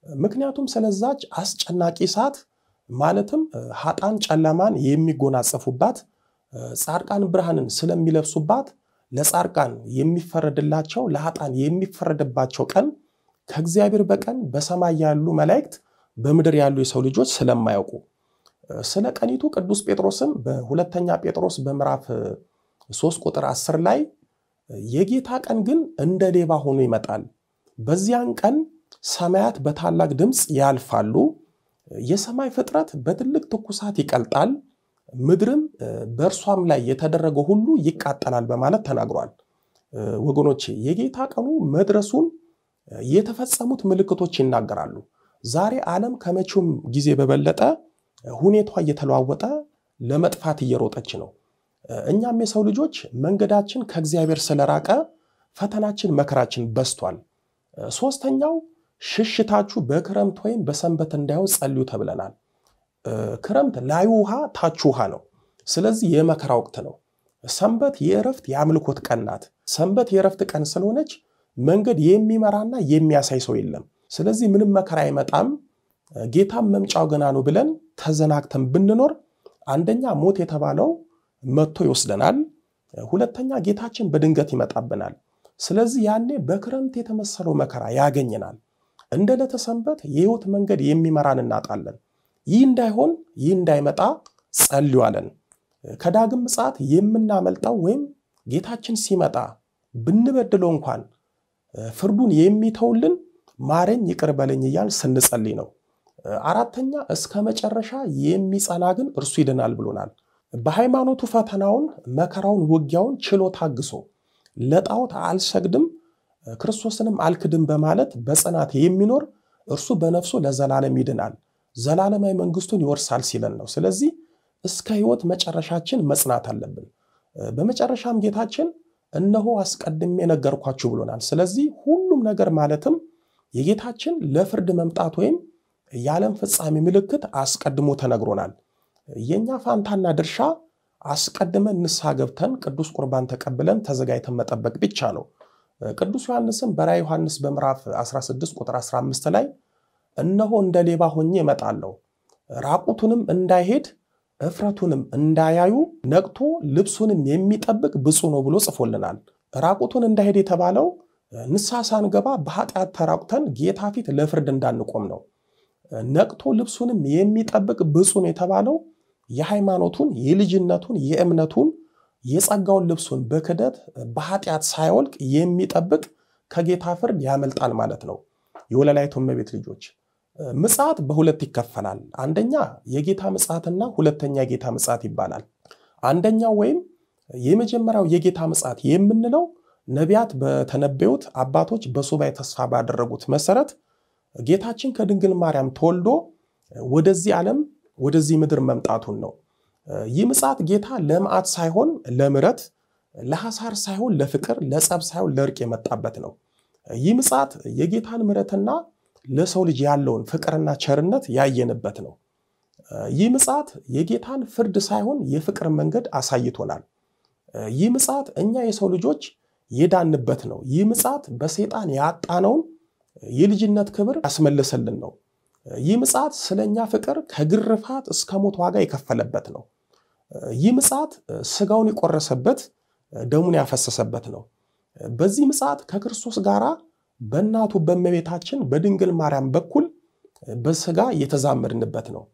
ምክንያቱም ስለዛች አስጨናቂ ሰዓት ማለትም ኃጥአን ጨለማን የሚጎናጸፉባት፣ ጻድቃን ብርሃንን ስለሚለብሱባት፣ ለጻድቃን የሚፈረድላቸው ለኃጥአን የሚፈረድባቸው ቀን ከእግዚአብሔር በቀን በሰማይ ያሉ መላእክት በምድር ያሉ የሰው ልጆች ስለማያውቁ ስለ ቀኒቱ ቅዱስ ጴጥሮስም በሁለተኛ ጴጥሮስ በምዕራፍ 3 ቁጥር 10 ላይ የጌታ ቀን ግን እንደ ሌባ ሆኖ ይመጣል፣ በዚያን ቀን ሰማያት በታላቅ ድምፅ ያልፋሉ፣ የሰማይ ፍጥረት በትልቅ ትኩሳት ይቀልጣል፣ ምድርም በእርሷም ላይ የተደረገው ሁሉ ይቃጠላል በማለት ተናግሯል። ወገኖቼ የጌታ ቀኑ መድረሱን የተፈጸሙት ምልክቶች ይናገራሉ። ዛሬ ዓለም ከመቼውም ጊዜ በበለጠ ሁኔታዋ እየተለዋወጠ ለመጥፋት እየሮጠች ነው። እኛም የሰው ልጆች መንገዳችን ከእግዚአብሔር ስለራቀ ፈተናችን መከራችን በስቷል። ሶስተኛው ሽሽታችሁ በክረምት ወይም በሰንበት እንዳይሆን ጸልዩ ተብለናል። ክረምት ላዩ ውሃ ታች ውሃ ነው። ስለዚህ የመከራ ወቅት ነው። ሰንበት የእረፍት የአምልኮት ቀን ናት። ሰንበት የእረፍት ቀን ስለሆነች መንገድ የሚመራና የሚያሳይ ሰው የለም። ስለዚህ ምንም መከራ አይመጣም፣ ጌታም መምጫው ገና ነው ብለን ተዘናግተን ብንኖር አንደኛ ሞት የተባለው መጥቶ ይወስደናል፣ ሁለተኛ ጌታችን በድንገት ይመጣብናል። ስለዚህ ያኔ በክረምት የተመሰለው መከራ ያገኘናል። እንደ ዕለተ ሰንበት የሕይወት መንገድ የሚመራን እናጣለን። ይህ እንዳይሆን ይህ እንዳይመጣ ጸልዩ አለን። ከዳግም ምጽአት የምናመልጠው ወይም ጌታችን ሲመጣ ብንበድለው እንኳን ፍርዱን የሚተውልን ማረኝ ይቅር በለኝ እያል ስንጸልይ ነው። አራተኛ እስከ መጨረሻ የሚጸና ግን እርሱ ይድናል ብሎናል። በሃይማኖቱ ፈተናውን መከራውን ውጊያውን ችሎ ታግሶ ለጣዖት አልሰግድም ክርስቶስንም አልክድም በማለት በጽናት የሚኖር እርሱ በነፍሱ ለዘላለም ይድናል፣ ዘላለማዊ መንግስቱን ይወርሳል ሲለን ነው። ስለዚህ እስከ ሕይወት መጨረሻችን መጽናት አለብን። በመጨረሻም ጌታችን እነሆ አስቀድሜ ነገርኳችሁ ብሎናል። ስለዚህ ሁሉም ነገር ማለትም የጌታችን ለፍርድ መምጣት ወይም የዓለም ፍጻሜ ምልክት አስቀድሞ ተነግሮናል። የኛ ፋንታና ድርሻ አስቀድመን ንስሐ ገብተን ቅዱስ ቁርባን ተቀብለን ተዘጋጅተን መጠበቅ ብቻ ነው። ቅዱስ ዮሐንስም በራዕየ ዮሐንስ በምዕራፍ 16 ቁጥር 15 ላይ እነሆ እንደ ሌባ ሆኜ እመጣለሁ፣ ራቁቱንም እንዳይሄድ እፍረቱንም እንዳያዩ ነቅቶ ልብሱንም የሚጠብቅ ብፁዕ ነው ብሎ ጽፎልናል። ራቁቱን እንዳይሄድ የተባለው ንስሐ ሳንገባ በኃጢአት ተራቁተን ጌታ ፊት ለፍርድ እንዳንቆም ነው። ነቅቶ ልብሱንም የሚጠብቅ ብፁዕ ነው የተባለው የሃይማኖቱን፣ የልጅነቱን፣ የእምነቱን፣ የጸጋውን ልብሱን በክደት በኃጢአት ሳይወልቅ የሚጠብቅ ከጌታ ፍርድ ያመልጣል ማለት ነው። የወለላይቱ እመቤት ልጆች ምጽአት በሁለት ይከፈላል። አንደኛ የጌታ ምጽአትና ሁለተኛ የጌታ ምጽአት ይባላል። አንደኛው ወይም የመጀመሪያው የጌታ ምጽአት የምንለው ነቢያት በተነበዩት አባቶች በሱባኤ ተስፋ ባደረጉት መሰረት ጌታችን ከድንግል ማርያም ተወልዶ ወደዚህ ዓለም ወደዚህ ምድር መምጣቱን ነው። ይህ ምጽአት ጌታ ለመዓት ሳይሆን ለምሕረት፣ ለሐሳር ሳይሆን ለፍቅር፣ ለጸብ ሳይሆን ለእርቅ የመጣበት ነው። ይህ ምጽአት የጌታን ምሕረትና ለሰው ልጅ ያለውን ፍቅርና ቸርነት ያየንበት ነው። ይህ ምጽአት የጌታን ፍርድ ሳይሆን የፍቅር መንገድ አሳይቶናል። ይህ ምጽአት እኛ የሰው ልጆች የዳንበት ነው። ይህ ምጽአት በሰይጣን ያጣነውን የልጅነት ክብር ያስመለሰልን ነው። ይህ ምጽአት ስለኛ ፍቅር ከግርፋት እስከ ሞት ዋጋ የከፈለበት ነው። ይህ ምጽአት ስጋውን የቆረሰበት ደሙን ያፈሰሰበት ነው። በዚህ ምጽአት ከክርስቶስ ጋራ በእናቱ በእመቤታችን በድንግል ማርያም በኩል በስጋ የተዛመድንበት ነው።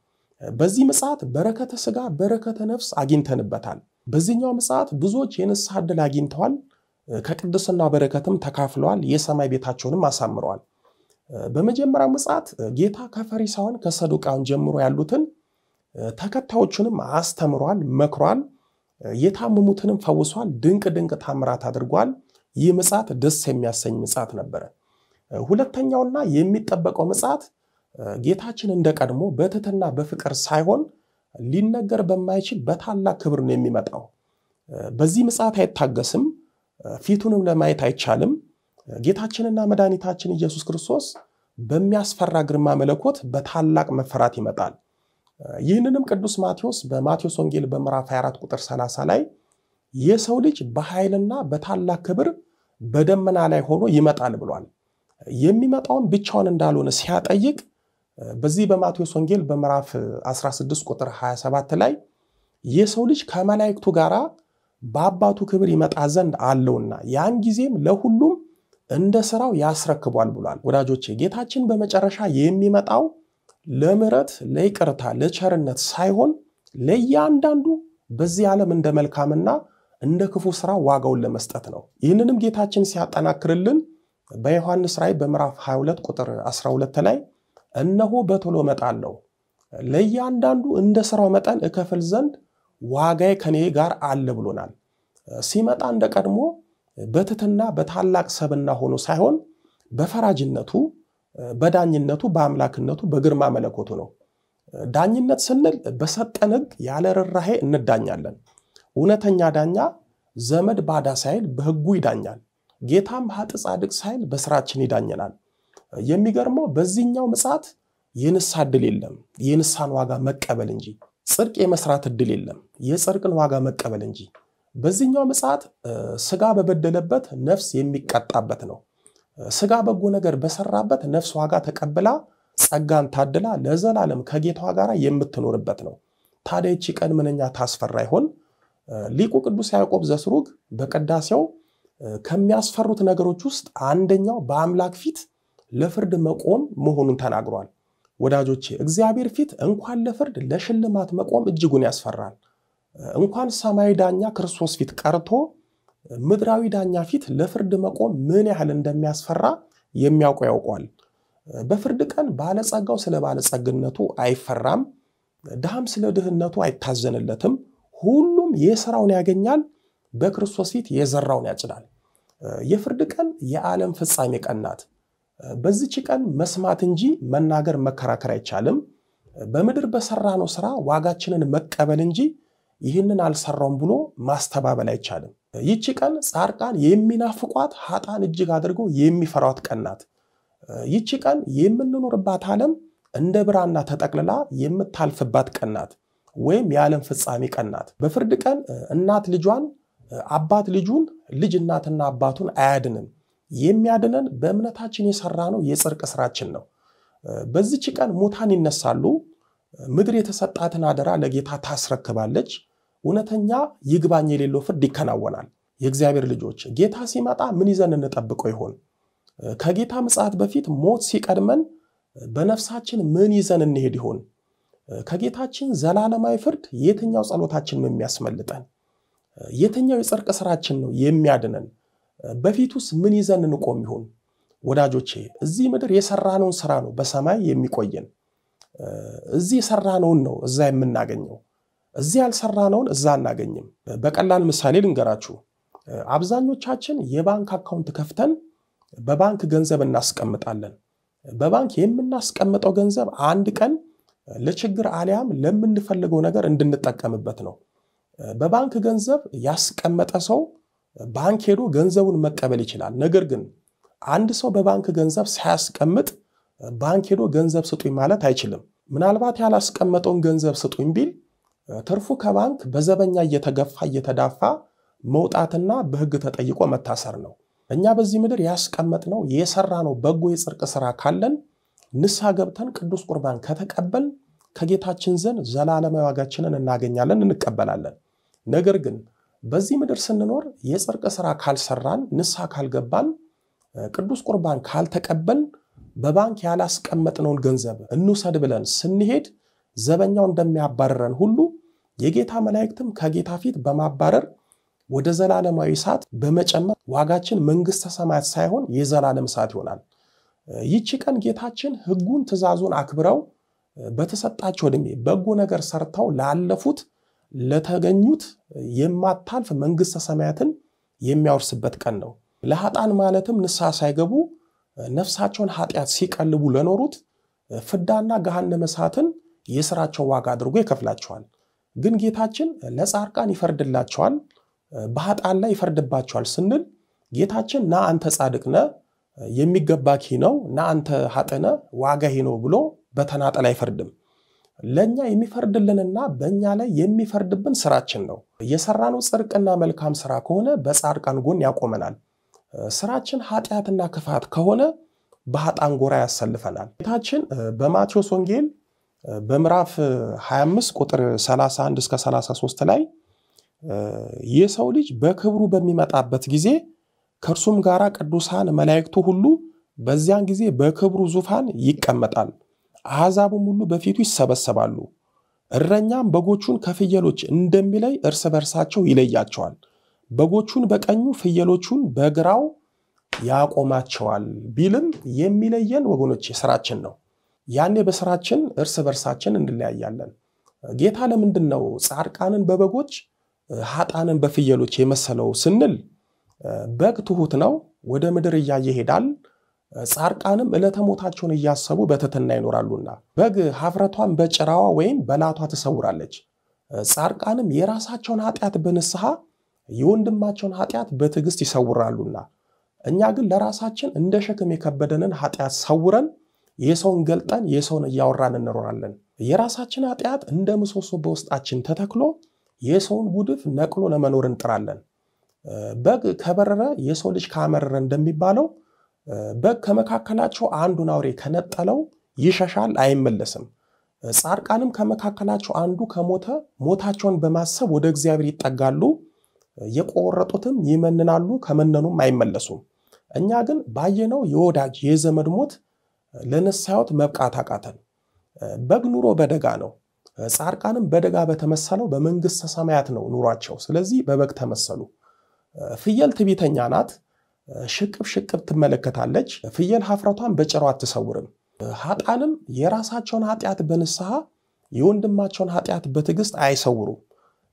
በዚህ ምጽአት በረከተ ስጋ በረከተ ነፍስ አግኝተንበታል። በዚህኛው ምጽአት ብዙዎች የንስሐ ዕድል አግኝተዋል፣ ከቅድስና በረከትም ተካፍለዋል፣ የሰማይ ቤታቸውንም አሳምረዋል። በመጀመሪያው ምጽአት ጌታ ከፈሪሳውያን ከሰዱቃውያን ጀምሮ ያሉትን ተከታዮቹንም አስተምሯል፣ መክሯል፣ የታመሙትንም ፈውሷል፣ ድንቅ ድንቅ ታምራት አድርጓል። ይህ ምጽአት ደስ የሚያሰኝ ምጽአት ነበር። ሁለተኛውና የሚጠበቀው ምጽአት ጌታችን እንደቀድሞ በትህትና በፍቅር ሳይሆን ሊነገር በማይችል በታላቅ ክብር ነው የሚመጣው። በዚህ ምጽአት አይታገስም፣ ፊቱንም ለማየት አይቻልም። ጌታችንና መድኃኒታችን ኢየሱስ ክርስቶስ በሚያስፈራ ግርማ መለኮት በታላቅ መፈራት ይመጣል። ይህንንም ቅዱስ ማቴዎስ በማቴዎስ ወንጌል በምዕራፍ 24 ቁጥር 30 ላይ የሰው ልጅ በኃይልና በታላቅ ክብር በደመና ላይ ሆኖ ይመጣል ብሏል። የሚመጣውን ብቻውን እንዳልሆነ ሲያጠይቅ በዚህ በማቴዎስ ወንጌል በምዕራፍ 16 ቁጥር 27 ላይ የሰው ልጅ ከመላእክቱ ጋራ በአባቱ ክብር ይመጣ ዘንድ አለውና ያን ጊዜም ለሁሉም እንደ ሥራው ያስረክቧል ብሏል። ወዳጆቼ ጌታችን በመጨረሻ የሚመጣው ለምሕረት፣ ለይቅርታ፣ ለቸርነት ሳይሆን ለእያንዳንዱ በዚህ ዓለም እንደ መልካምና እንደ ክፉ ሥራ ዋጋውን ለመስጠት ነው። ይህንንም ጌታችን ሲያጠናክርልን በዮሐንስ ራእይ በምዕራፍ 22 ቁጥር 12 ላይ እነሆ በቶሎ እመጣለሁ፣ ለእያንዳንዱ እንደ ሥራው መጠን እከፍል ዘንድ ዋጋዬ ከኔ ጋር አለ ብሎናል። ሲመጣ እንደ ቀድሞ በትህትና በታላቅ ሰብና ሆኖ ሳይሆን በፈራጅነቱ፣ በዳኝነቱ፣ በአምላክነቱ፣ በግርማ መለኮቱ ነው። ዳኝነት ስንል በሰጠን ሕግ ያለ ርኅራኄ እንዳኛለን። እውነተኛ ዳኛ ዘመድ ባዳ ሳይል በሕጉ ይዳኛል። ጌታም ኃጥእ ጻድቅ ሳይል በስራችን ይዳኘናል። የሚገርመው በዚህኛው ምጽአት የንስሐ ዕድል የለም፣ የንስሐን ዋጋ መቀበል እንጂ። ጽድቅ የመስራት ዕድል የለም፣ የጽድቅን ዋጋ መቀበል እንጂ። በዚህኛው ምጽአት ስጋ በበደለበት ነፍስ የሚቀጣበት ነው። ስጋ በጎ ነገር በሰራበት ነፍስ ዋጋ ተቀብላ ጸጋን ታድላ ለዘላለም ከጌታዋ ጋር የምትኖርበት ነው። ታዲያ እቺ ቀን ምንኛ ታስፈራ ይሆን? ሊቁ ቅዱስ ያዕቆብ ዘስሩግ በቅዳሴው ከሚያስፈሩት ነገሮች ውስጥ አንደኛው በአምላክ ፊት ለፍርድ መቆም መሆኑን ተናግሯል። ወዳጆቼ እግዚአብሔር ፊት እንኳን ለፍርድ ለሽልማት መቆም እጅጉን ያስፈራል። እንኳን ሰማያዊ ዳኛ ክርስቶስ ፊት ቀርቶ ምድራዊ ዳኛ ፊት ለፍርድ መቆም ምን ያህል እንደሚያስፈራ የሚያውቀው ያውቋል። በፍርድ ቀን ባለጸጋው ስለ ባለጸግነቱ አይፈራም፣ ድሃም ስለ ድህነቱ አይታዘንለትም። ሁሉም የሥራውን ያገኛል፣ በክርስቶስ ፊት የዘራውን ያጭዳል። የፍርድ ቀን የዓለም ፍጻሜ ቀን ናት። በዚህች ቀን መስማት እንጂ መናገር መከራከር አይቻልም። በምድር በሰራነው ሥራ ዋጋችንን መቀበል እንጂ ይህንን አልሰራውም ብሎ ማስተባበል አይቻልም። ይህች ቀን ጻድቃን የሚናፍቋት ኃጥአን እጅግ አድርገው የሚፈሯት ቀን ናት። ይህች ቀን የምንኖርባት ዓለም እንደ ብራና ተጠቅልላ የምታልፍባት ቀናት ወይም የዓለም ፍጻሜ ቀናት። በፍርድ ቀን እናት ልጇን አባት ልጁን ልጅ እናትና አባቱን አያድንም። የሚያድነን በእምነታችን የሰራነው የጽድቅ ስራችን ነው። በዚህች ቀን ሙታን ይነሳሉ። ምድር የተሰጣትን አደራ ለጌታ ታስረክባለች። እውነተኛ ይግባኝ የሌለው ፍርድ ይከናወናል። የእግዚአብሔር ልጆች ጌታ ሲመጣ ምን ይዘን እንጠብቀው ይሆን? ከጌታ ምጽአት በፊት ሞት ሲቀድመን በነፍሳችን ምን ይዘን እንሄድ ይሆን? ከጌታችን ዘላለማዊ ፍርድ የትኛው ጸሎታችን ነው የሚያስመልጠን? የትኛው የጽድቅ ስራችን ነው የሚያድነን? በፊቱስ ምን ይዘን እንቆም ይሆን? ወዳጆቼ እዚህ ምድር የሰራነውን ስራ ነው በሰማይ የሚቆየን። እዚህ የሰራነውን ነው እዛ የምናገኘው። እዚህ ያልሰራነውን እዛ አናገኝም። በቀላል ምሳሌ ልንገራችሁ። አብዛኞቻችን የባንክ አካውንት ከፍተን በባንክ ገንዘብ እናስቀምጣለን። በባንክ የምናስቀምጠው ገንዘብ አንድ ቀን ለችግር አሊያም ለምንፈልገው ነገር እንድንጠቀምበት ነው። በባንክ ገንዘብ ያስቀመጠ ሰው ባንክ ሄዶ ገንዘቡን መቀበል ይችላል። ነገር ግን አንድ ሰው በባንክ ገንዘብ ሳያስቀምጥ ባንክ ሄዶ ገንዘብ ስጡኝ ማለት አይችልም። ምናልባት ያላስቀመጠውን ገንዘብ ስጡኝ ቢል ትርፉ ከባንክ በዘበኛ እየተገፋ እየተዳፋ መውጣትና በሕግ ተጠይቆ መታሰር ነው። እኛ በዚህ ምድር ያስቀመጥነው የሰራነው በጎ የጽድቅ ስራ ካለን ንስሐ ገብተን ቅዱስ ቁርባን ከተቀበል ከጌታችን ዘንድ ዘላለማዊ ዋጋችንን እናገኛለን፣ እንቀበላለን። ነገር ግን በዚህ ምድር ስንኖር የጽድቅ ስራ ካልሰራን ንስሐ ካልገባን ቅዱስ ቁርባን ካልተቀበል በባንክ ያላስቀመጥነውን ገንዘብ እንውሰድ ብለን ስንሄድ ዘበኛው እንደሚያባረረን ሁሉ የጌታ መላእክትም ከጌታ ፊት በማባረር ወደ ዘላለማዊ እሳት በመጨመር ዋጋችን መንግስተ ሰማያት ሳይሆን የዘላለም እሳት ይሆናል። ይህች ቀን ጌታችን ሕጉን ትእዛዙን አክብረው በተሰጣቸው ዕድሜ በጎ ነገር ሰርተው ላለፉት ለተገኙት የማታልፍ መንግስተ ሰማያትን የሚያወርስበት ቀን ነው። ለኃጥአን ማለትም ንስሐ ሳይገቡ ነፍሳቸውን ኃጢአት ሲቀልቡ ለኖሩት ፍዳና ገሃነመ እሳትን የሥራቸው ዋጋ አድርጎ ይከፍላቸዋል። ግን ጌታችን ለጻድቃን ይፈርድላቸዋል፣ በኃጥአን ላይ ይፈርድባቸዋል ስንል ጌታችን ና አንተ ጻድቅ ነህ የሚገባህ ነው፣ ና አንተ ኃጥእ ነህ ዋጋህ ነው ብሎ በተናጠል አይፈርድም። ለኛ የሚፈርድልንና በእኛ ላይ የሚፈርድብን ስራችን ነው። የሰራነው ጽድቅና መልካም ስራ ከሆነ በጻድቃን ጎን ያቆመናል። ስራችን ኃጢአትና ክፋት ከሆነ በኃጥአን ጎራ ያሰልፈናል። ጌታችን በማቴዎስ ወንጌል በምዕራፍ 25 ቁጥር 31 እስከ 33 ላይ የሰው ልጅ በክብሩ በሚመጣበት ጊዜ ከእርሱም ጋራ ቅዱሳን መላእክቱ ሁሉ በዚያን ጊዜ በክብሩ ዙፋን ይቀመጣል። አሕዛብም ሁሉ በፊቱ ይሰበሰባሉ። እረኛም በጎቹን ከፍየሎች እንደሚለይ እርስ በርሳቸው ይለያቸዋል። በጎቹን በቀኙ ፍየሎቹን በግራው ያቆማቸዋል ቢልም የሚለየን ወገኖች ስራችን ነው። ያኔ በስራችን እርስ በርሳችን እንለያያለን። ጌታ ለምንድነው ጻድቃንን በበጎች ኃጥአንን በፍየሎች የመሰለው ስንል በግ ትሁት ነው፣ ወደ ምድር እያየ ይሄዳል። ጻድቃንም ዕለተ ሞታቸውን እያሰቡ በትሕትና ይኖራሉና በግ ኀፍረቷን በጭራዋ ወይም በላቷ ትሰውራለች። ጻድቃንም የራሳቸውን ኃጢአት በንስሐ የወንድማቸውን ኃጢአት በትዕግስት ይሰውራሉና እኛ ግን ለራሳችን እንደ ሸክም የከበደንን ኃጢአት ሰውረን የሰውን ገልጠን የሰውን እያወራን እንኖራለን። የራሳችን ኃጢአት እንደ ምሰሶ በውስጣችን ተተክሎ የሰውን ጉድፍ ነቅሎ ለመኖር እንጥራለን። በግ ከበረረ የሰው ልጅ ካመረረ እንደሚባለው በግ ከመካከላቸው አንዱን አውሬ ከነጠለው ይሸሻል፣ አይመለስም። ጻድቃንም ከመካከላቸው አንዱ ከሞተ ሞታቸውን በማሰብ ወደ እግዚአብሔር ይጠጋሉ፣ የቆረጡትም ይመንናሉ፣ ከመነኑም አይመለሱም። እኛ ግን ባየነው የወዳጅ የዘመድ ሞት ለንስሐት መብቃት አቃተን። በግ ኑሮ በደጋ ነው፣ ጻድቃንም በደጋ በተመሰለው በመንግስተ ሰማያት ነው ኑሯቸው። ስለዚህ በበግ ተመሰሉ። ፍየል ትዕቢተኛ ናት፣ ሽቅብ ሽቅብ ትመለከታለች። ፍየል ኀፍረቷን በጭራዋ አትሰውርም። ኃጥአንም የራሳቸውን ኃጢአት በንስሐ የወንድማቸውን ኃጢአት በትዕግስት አይሰውሩም።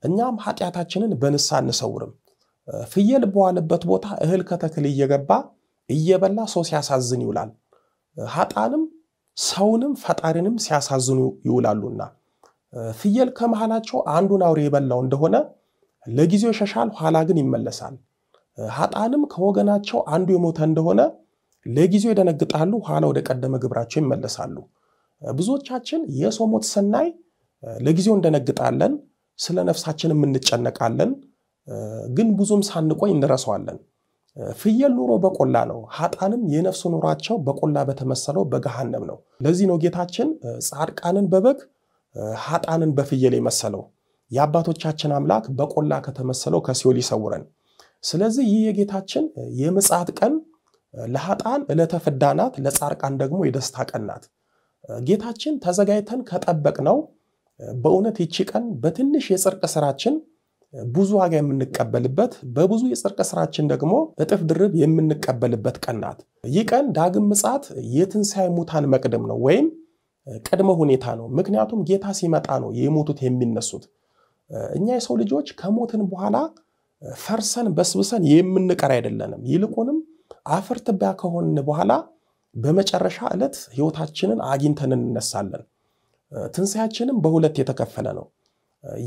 እኛም ኃጢአታችንን በንስሐ እንሰውርም። ፍየል በዋለበት ቦታ እህል ከተክል እየገባ እየበላ ሰው ሲያሳዝን ይውላል። ኃጥአንም ሰውንም ፈጣሪንም ሲያሳዝኑ ይውላሉና ፍየል ከመሃላቸው አንዱን አውሬ የበላው እንደሆነ ለጊዜው ይሸሻል፣ ኋላ ግን ይመለሳል። ኃጥአንም ከወገናቸው አንዱ የሞተ እንደሆነ ለጊዜው ይደነግጣሉ፣ ኋላ ወደ ቀደመ ግብራቸው ይመለሳሉ። ብዙዎቻችን የሰው ሞት ስናይ ለጊዜው እንደነግጣለን ስለ ነፍሳችንም እንጨነቃለን ግን ብዙም ሳንቆይ እንረሳዋለን ፍየል ኑሮ በቆላ ነው ኃጣንም የነፍስ ኑሯቸው በቆላ በተመሰለው በገሃነም ነው ለዚህ ነው ጌታችን ጻድቃንን በበግ ኃጣንን በፍየል የመሰለው የአባቶቻችን አምላክ በቆላ ከተመሰለው ከሲኦል ይሰውረን ስለዚህ ይህ የጌታችን የምጽአት ቀን ለኃጣን ዕለተ ፍዳ ናት ለጻድቃን ደግሞ የደስታ ቀን ናት ጌታችን ተዘጋጅተን ከጠበቅነው በእውነት ይቺ ቀን በትንሽ የጽድቅ ስራችን ብዙ ዋጋ የምንቀበልበት በብዙ የጽድቅ ስራችን ደግሞ እጥፍ ድርብ የምንቀበልበት ቀን ናት ይህ ቀን ዳግም ምጽአት የትንሣኤ ሙታን መቅደም ነው ወይም ቀድመ ሁኔታ ነው ምክንያቱም ጌታ ሲመጣ ነው የሞቱት የሚነሱት እኛ የሰው ልጆች ከሞትን በኋላ ፈርሰን በስብሰን የምንቀር አይደለንም ይልቁንም አፈር ትቢያ ከሆንን በኋላ በመጨረሻ ዕለት ህይወታችንን አግኝተን እንነሳለን ትንሣኤያችንም በሁለት የተከፈለ ነው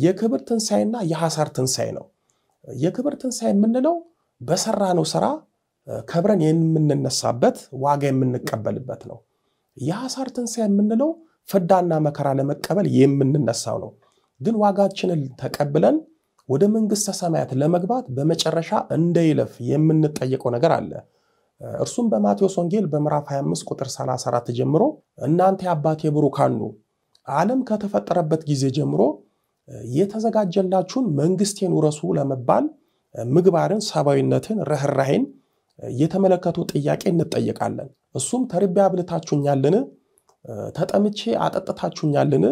የክብር ትንሣኤና የሐሳር ትንሣኤ ነው የክብር ትንሣኤ የምንለው በሰራነው ሥራ ከብረን የምንነሳበት ዋጋ የምንቀበልበት ነው የሐሳር ትንሣኤ የምንለው ፍዳና መከራ ለመቀበል የምንነሳው ነው ግን ዋጋችንን ተቀብለን ወደ መንግስተ ሰማያት ለመግባት በመጨረሻ እንደይለፍ የምንጠየቀው ነገር አለ እርሱም በማቴዎስ ወንጌል በምዕራፍ 25 ቁጥር 34 ጀምሮ እናንተ አባቴ ብሩካኑ ዓለም ከተፈጠረበት ጊዜ ጀምሮ የተዘጋጀላችሁን መንግስቴን ወረሱ ለመባል ምግባርን ሰባዊነትን ረህራሄን የተመለከቱ ጥያቄ እንጠየቃለን እሱም ተርቤ አብልታችሁኛልን ተጠምቼ አጠጥታችሁኛልን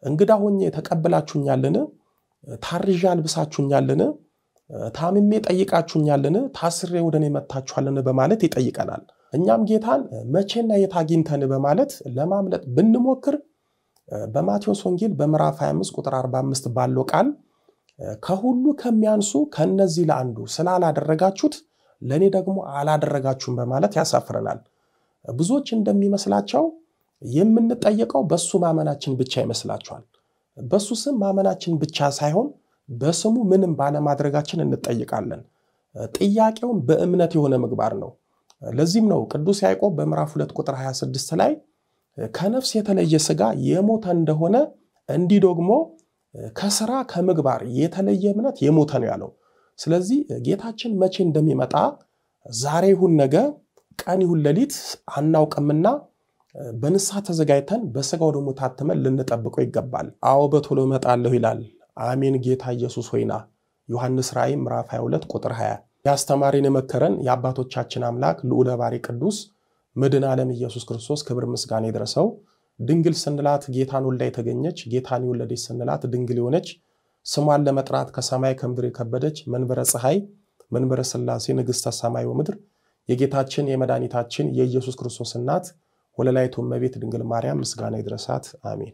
እንግዳ ሆኜ ተቀበላችሁኛልን ታርዣ አልብሳችሁኛልን ታምሜ ጠይቃችሁኛልን ታስሬ ወደኔ መጣችኋልን በማለት ይጠይቀናል እኛም ጌታን መቼና የታጊንተን በማለት ለማምለጥ ብንሞክር በማቴዎስ ወንጌል በምዕራፍ 25 ቁጥር 45 ባለው ቃል ከሁሉ ከሚያንሱ ከነዚህ ለአንዱ ስላላደረጋችሁት ለኔ ደግሞ አላደረጋችሁም በማለት ያሳፍረናል ብዙዎች እንደሚመስላቸው የምንጠየቀው በሱ ማመናችን ብቻ ይመስላችኋል በሱ ስም ማመናችን ብቻ ሳይሆን በስሙ ምንም ባለማድረጋችን እንጠይቃለን ጥያቄውን በእምነት የሆነ ምግባር ነው ለዚህም ነው ቅዱስ ያዕቆብ በምዕራፍ 2 ቁጥር 26 ላይ ከነፍስ የተለየ ሥጋ የሞተ እንደሆነ እንዲህ ደግሞ ከሥራ ከምግባር የተለየ እምነት የሞተ ነው ያለው ስለዚህ ጌታችን መቼ እንደሚመጣ ዛሬ ይሁን ነገ ቀን ይሁን ሌሊት አናውቅምና በንስሐ ተዘጋጅተን በሥጋው ደሙ ታትመን ልንጠብቀው ይገባል አዎ በቶሎ እመጣለሁ ይላል አሜን ጌታ ኢየሱስ ሆይና ዮሐንስ ራእይ ምዕራፍ 22 ቁጥር 20 ያስተማሪን መከረን የአባቶቻችን አምላክ ልዑለ ባሪ ቅዱስ መድኃኔ ዓለም ኢየሱስ ክርስቶስ ክብር ምስጋና ይድረሰው ድንግል ስንላት ጌታን ወልዳ የተገኘች ጌታን የወለደች ስንላት ድንግል የሆነች ስሟን ለመጥራት ከሰማይ ከምድር የከበደች መንበረ ፀሐይ መንበረ ሥላሴ ንግሥተ ሰማይ ወምድር የጌታችን የመድኃኒታችን የኢየሱስ ክርስቶስ እናት ወለላይቱ እመቤት ድንግል ማርያም ምስጋና ይድረሳት አሜን